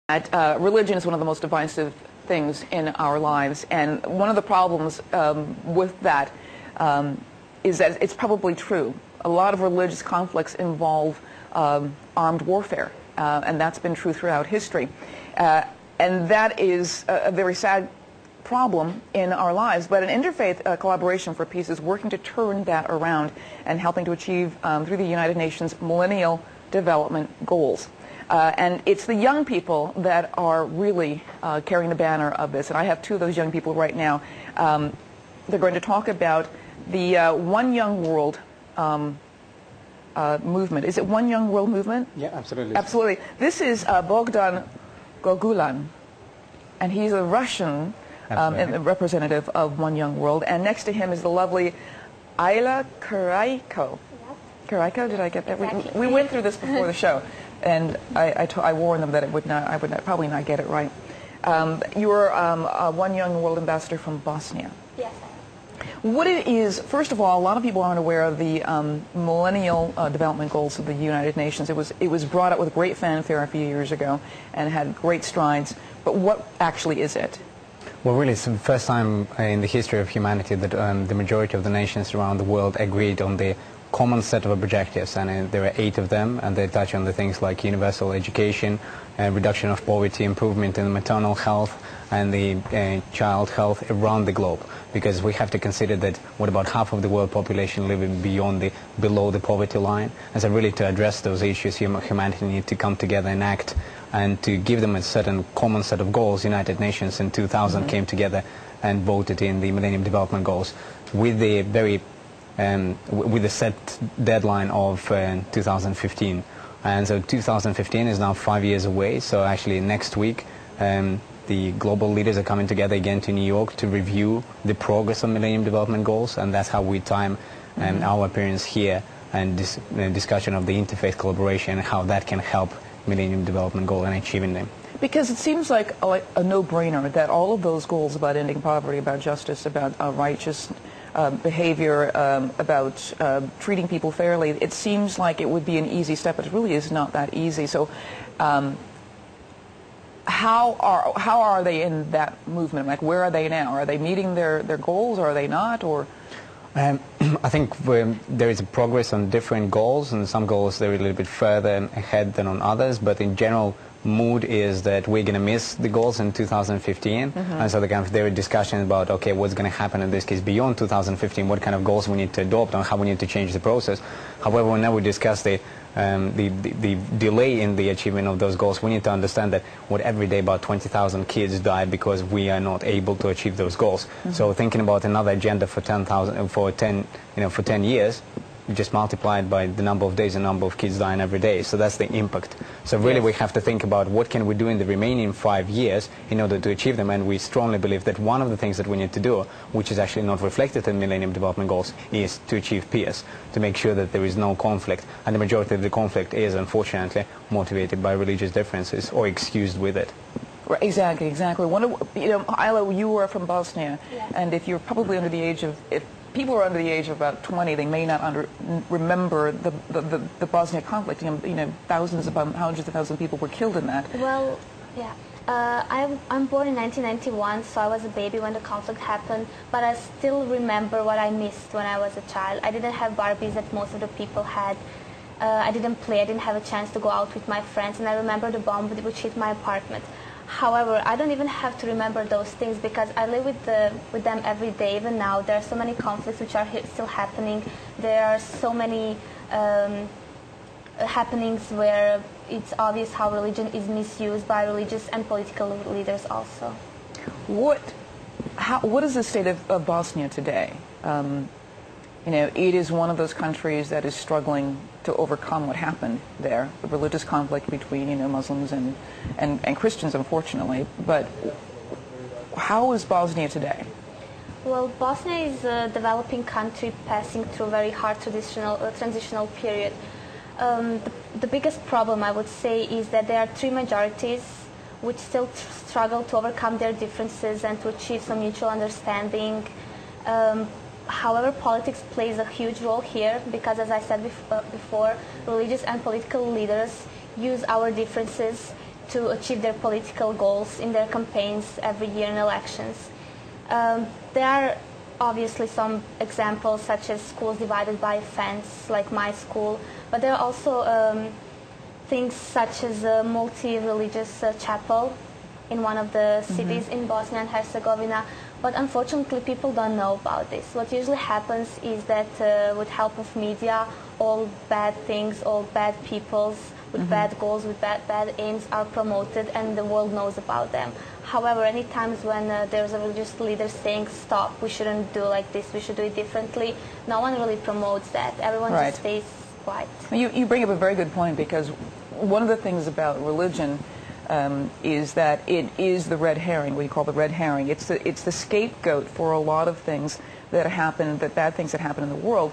Religion is one of the most divisive things in our lives, and one of the problems with that is that it's probably true. A lot of religious conflicts involve armed warfare, and that's been true throughout history. And that is a very sad problem in our lives, but an interfaith collaboration for peace is working to turn that around and helping to achieve, through the United Nations, Millennial Development Goals. And it's the young people that are really carrying the banner of this. And I have two of those young people right now. They're going to talk about the One Young World movement. Is it One Young World movement? Yeah, absolutely. Absolutely. This is Bogdan Gogulan, and he's a Russian representative of One Young World. And next to him is the lovely Ayla Karaiko. Karaiko, did I get that? Exactly. We went through this before the show. And I warned them that I would probably not get it right. You're a One Young World ambassador from Bosnia. Yes. What it is, first of all, a lot of people aren't aware of the Millennial Development Goals of the United Nations. It was brought up with great fanfare a few years ago and had great strides. But what actually is it? Well, really, it's the first time in the history of humanity that the majority of the nations around the world agreed on the common set of objectives, and there are 8 of them, and they touch on the things like universal education, reduction of poverty, improvement in maternal health, and the child health around the globe. Because we have to consider that what about half of the world population living below the poverty line, and so really to address those issues, humanity needs to come together and act, and to give them a certain common set of goals. United Nations in 2000 came together and voted in the Millennium Development Goals with the with the set deadline of 2015. And so 2015 is now 5 years away, so actually next week the global leaders are coming together again to New York to review the progress of Millennium Development Goals, and that's how we time our appearance here and this discussion of the interfaith collaboration and how that can help Millennium Development Goal and achieving them. Because it seems like a no-brainer that all of those goals about ending poverty, about justice, about righteous behavior, about treating people fairly, it seems like it would be an easy step, but it really is not that easy. So how are they in that movement? Like, where are they now? Are they meeting their goals, or are they not? Or I think there is a progress on different goals, and some goals they're a little bit further ahead than on others, but in general mood is that we're going to miss the goals in 2015, and so there are discussions about, okay, what's going to happen in this case beyond 2015, what kind of goals we need to adopt and how we need to change the process. However, whenever we discuss the delay in the achievement of those goals, we need to understand that every day about 20,000 kids die because we are not able to achieve those goals. So thinking about another agenda for 10 years, just multiplied by the number of days, the number of kids dying every day. So that's the impact. So really we have to think about what can we do in the remaining 5 years in order to achieve them. And we strongly believe that one of the things that we need to do, which is actually not reflected in Millennium Development Goals, is to achieve peace, to make sure that there is no conflict. And the majority of the conflict is, unfortunately, motivated by religious differences or excused with it. Right, exactly. Ayla, you were from Bosnia, and if you're probably under the age of, if people are under the age of about 20, they may not remember the Bosnia conflict. Hundreds of thousands of people were killed in that. Well, yeah. I'm born in 1991, so I was a baby when the conflict happened, but I still remember what I missed when I was a child. I didn't have Barbies that most of the people had. I didn't play, I didn't have a chance to go out with my friends, and I remember the bomb which hit my apartment. However, I don't even have to remember those things because I live with them every day. Even now, there are so many conflicts which are still happening. There are so many happenings where it's obvious how religion is misused by religious and political leaders also. What is the state of Bosnia today? It is one of those countries that is struggling to overcome what happened there, the religious conflict between Muslims and Christians, unfortunately. But how is Bosnia today? Well, Bosnia is a developing country passing through a very hard transitional period. The biggest problem, I would say, is that there are 3 majorities which still struggle to overcome their differences and to achieve some mutual understanding. However, politics plays a huge role here because, as I said before, religious and political leaders use our differences to achieve their political goals in their campaigns every year in elections. There are obviously some examples such as schools divided by a fence, like my school, but there are also things such as a multi-religious chapel in one of the cities in Bosnia and Herzegovina. But unfortunately, people don't know about this. What usually happens is that with help of media, all bad things, all bad peoples with bad goals, with bad aims are promoted and the world knows about them. However, any times when there's a religious leader saying, stop, we shouldn't do like this, we should do it differently, no one really promotes that. Everyone Right. just stays quiet. You bring up a very good point, because one of the things about religion is that it is the red herring, what you call the red herring. It's the scapegoat for a lot of things that happen, bad things that happen in the world.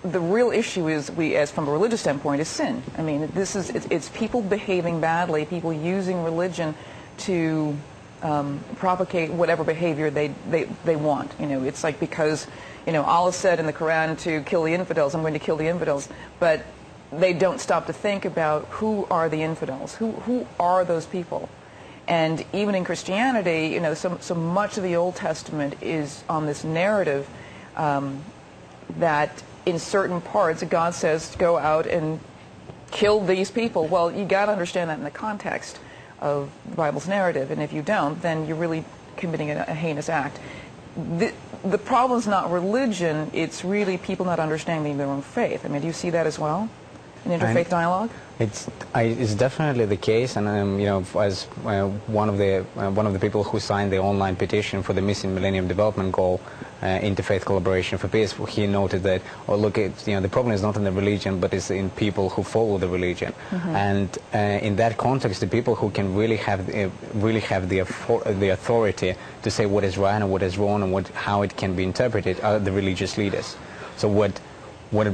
The real issue is, as from a religious standpoint, is sin. I mean, it's people behaving badly, people using religion to propagate whatever behavior they want. You know, it's like, because, you know, Allah said in the Quran to kill the infidels, I'm going to kill the infidels, but they don't stop to think about who are the infidels, who are those people. And even in Christianity, you know, so much of the Old Testament is on this narrative that in certain parts God says, go out and kill these people. Well, you got to understand that in the context of the Bible's narrative, and if you don't, then you're really committing a heinous act. The problem is not religion, it's really people not understanding their own faith. I mean, do you see that as well in interfaith dialogue? It's definitely the case, and you know, as one of the people who signed the online petition for the missing Millennium Development Goal, interfaith collaboration for peace, he noted that, oh look, the problem is not in the religion, but it's in people who follow the religion, and in that context, the people who can really have the authority to say what is right and what is wrong and how it can be interpreted are the religious leaders. So what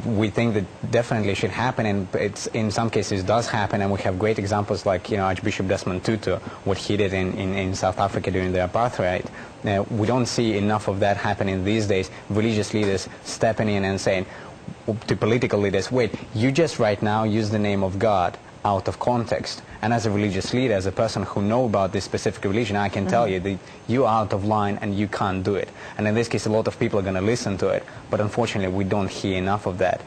we think that definitely should happen, and it's in some cases does happen, and we have great examples like, you know, Archbishop Desmond Tutu, what he did in South Africa during the apartheid. We don't see enough of that happening these days. Religious leaders stepping in and saying to political leaders, wait, you just right now use the name of God out of context. And as a religious leader, as a person who know about this specific religion, I can tell you that you are out of line and you can't do it. And in this case, a lot of people are going to listen to it, but unfortunately, we don't hear enough of that.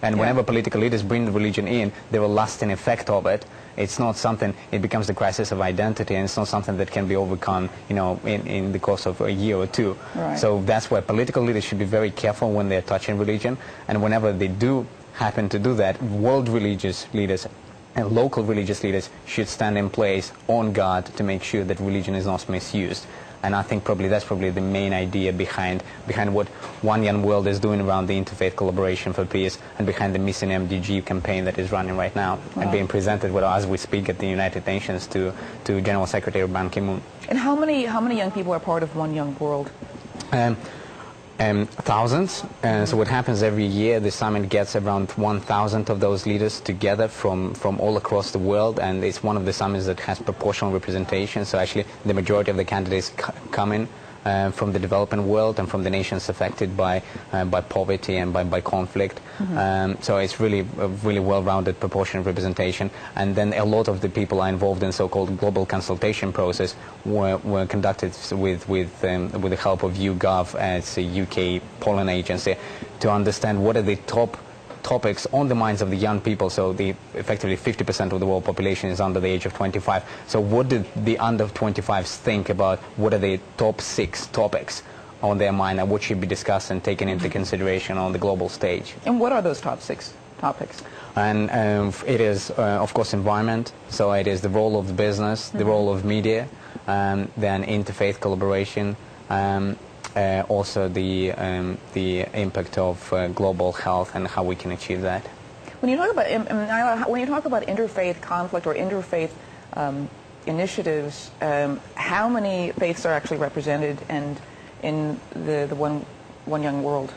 And whenever political leaders bring the religion in, there will lasting effect of it. It's not something, it becomes the crisis of identity, and it's not something that can be overcome, you know, in the course of a year or two. Right. So that's why political leaders should be very careful when they're touching religion, and whenever they do happen to do that, world religious leaders and local religious leaders should stand in place on guard to make sure that religion is not misused. And I think that's probably the main idea behind what One Young World is doing around the Interfaith Collaboration for Peace, and behind the Missing MDG campaign that is running right now and being presented as we speak at the United Nations to General Secretary Ban Ki-moon. And how many young people are part of One Young World? Thousands. So what happens every year, the summit gets around 1,000 of those leaders together from all across the world, and it's one of the summits that has proportional representation. So actually the majority of the candidates come in from the developing world and from the nations affected by poverty and by conflict. So it's really a really well-rounded proportional representation. And then a lot of the people are involved in so-called global consultation process were conducted with the help of YouGov as a UK polling agency to understand what are the top topics on the minds of the young people. So effectively 50% of the world population is under the age of 25. So what did the under 25s think about what are the top 6 topics on their mind and what should be discussed and taken into consideration on the global stage? And what are those top 6 topics? And it is, of course, environment. So it is the role of the business, the role of media, then interfaith collaboration, also the impact of global health and how we can achieve that. When you talk about interfaith conflict or interfaith initiatives, how many faiths are actually represented and in the one young world?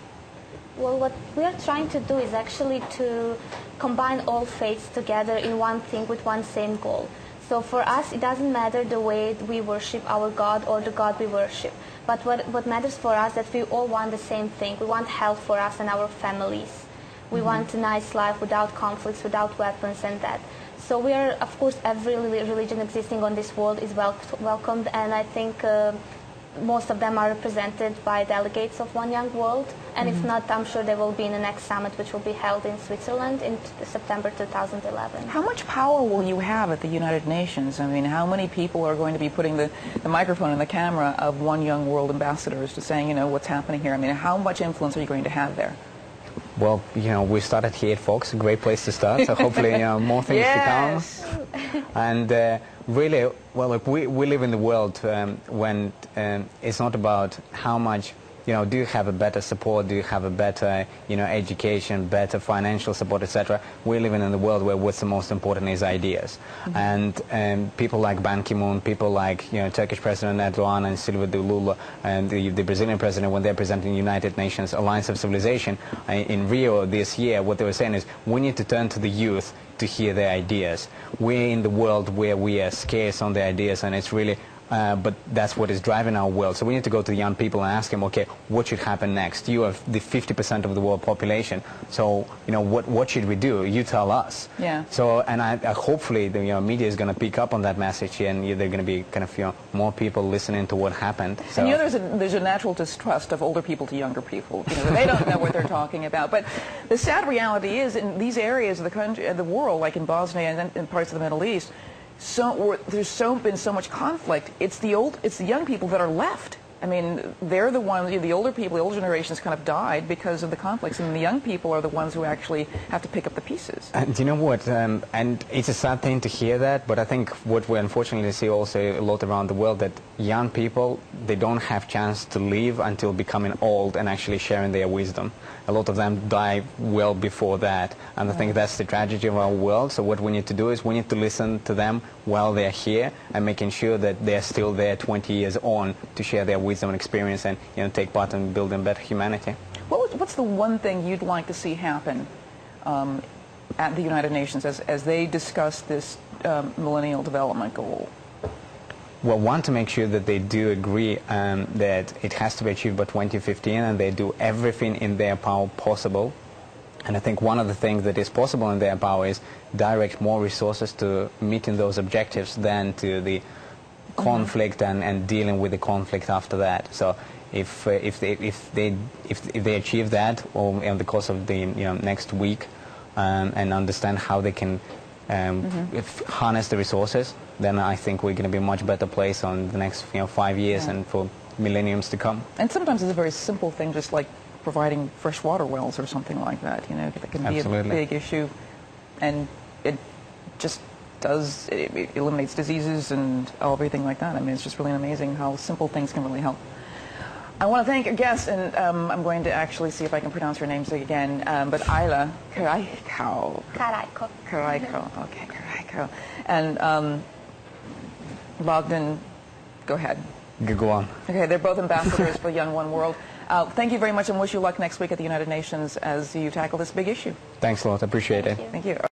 Well, what we are trying to do is actually to combine all faiths together in one thing with one same goal. So for us, it doesn't matter the way we worship our God or the God we worship. But what matters for us is that we all want the same thing. We want health for us and our families. We want a nice life without conflicts, without weapons and that. So we are, of course, every religion existing on this world is welcomed, and I think most of them are represented by delegates of One Young World. And if not, I'm sure they will be in the next summit, which will be held in Switzerland in September 2011. How much power will you have at the United Nations? I mean, how many people are going to be putting the microphone and the camera of One Young World ambassadors to saying, you know, what's happening here? I mean, how much influence are you going to have there? Well, you know, we started here at Fox, a great place to start, so hopefully more things to come. And really, well, look, we live in the world when it's not about how much, you know, do you have a better support, do you have a better, you know, education, better financial support, etc. We're living in the world where what's the most important is ideas. And people like Ban Ki-moon, people like, you know, Turkish President Erdogan and Silva de Lula and the Brazilian president, when they're presenting United Nations Alliance of Civilization in Rio this year, what they were saying is we need to turn to the youth to hear their ideas. We're in the world where we are scarce on the ideas, and it's really but that's what is driving our world. So we need to go to the young people and ask them, okay, what should happen next? You have the 50% of the world population, so you know what should we do? You tell us. Yeah. So and I hopefully the media is going to pick up on that message, and they're going to be kind of more people listening to what happened. So. And you know, there's a natural distrust of older people to younger people. You know, they don't know what they're talking about. But the sad reality is, in these areas of the country, the world, like in Bosnia and in parts of the Middle East. There's been so much conflict. It's the young people that are left. I mean, they're the ones, the older people, the older generations kind of died because of the conflicts, and the young people are the ones who actually have to pick up the pieces. And you know what, and it's a sad thing to hear that, but I think what we unfortunately see also a lot around the world, that young people, they don't have chance to live until becoming old and actually sharing their wisdom. A lot of them die well before that, and I think that's the tragedy of our world. So what we need to do is we need to listen to them while they're here and making sure that they're still there 20 years on to share their wisdom and experience and take part in building better humanity. What's the one thing you'd like to see happen at the United Nations as they discuss this Millennial Development Goal? Well, one, to make sure that they do agree that it has to be achieved by 2015, and they do everything in their power possible. And I think one of the things that is possible in their power is direct more resources to meeting those objectives than to the conflict and dealing with the conflict after that. So if they achieve that in the course of the next week and understand how they can harness the resources, then I think we're going to be a much better place on the next 5 years and for millenniums to come. And sometimes it's a very simple thing, just like providing fresh water wells or something like that. You know, that can be a big issue, and it just it eliminates diseases and everything like that. I mean, it's just really amazing how simple things can really help. I want to thank our guests, and I'm going to actually see if I can pronounce your names again. But Ayla Karayko. Okay, Karayko. And Bogdan, go ahead. Go on. Okay, they're both ambassadors for Young One World. Thank you very much, and wish you luck next week at the United Nations as you tackle this big issue. Thanks a lot. I appreciate it. Thank you.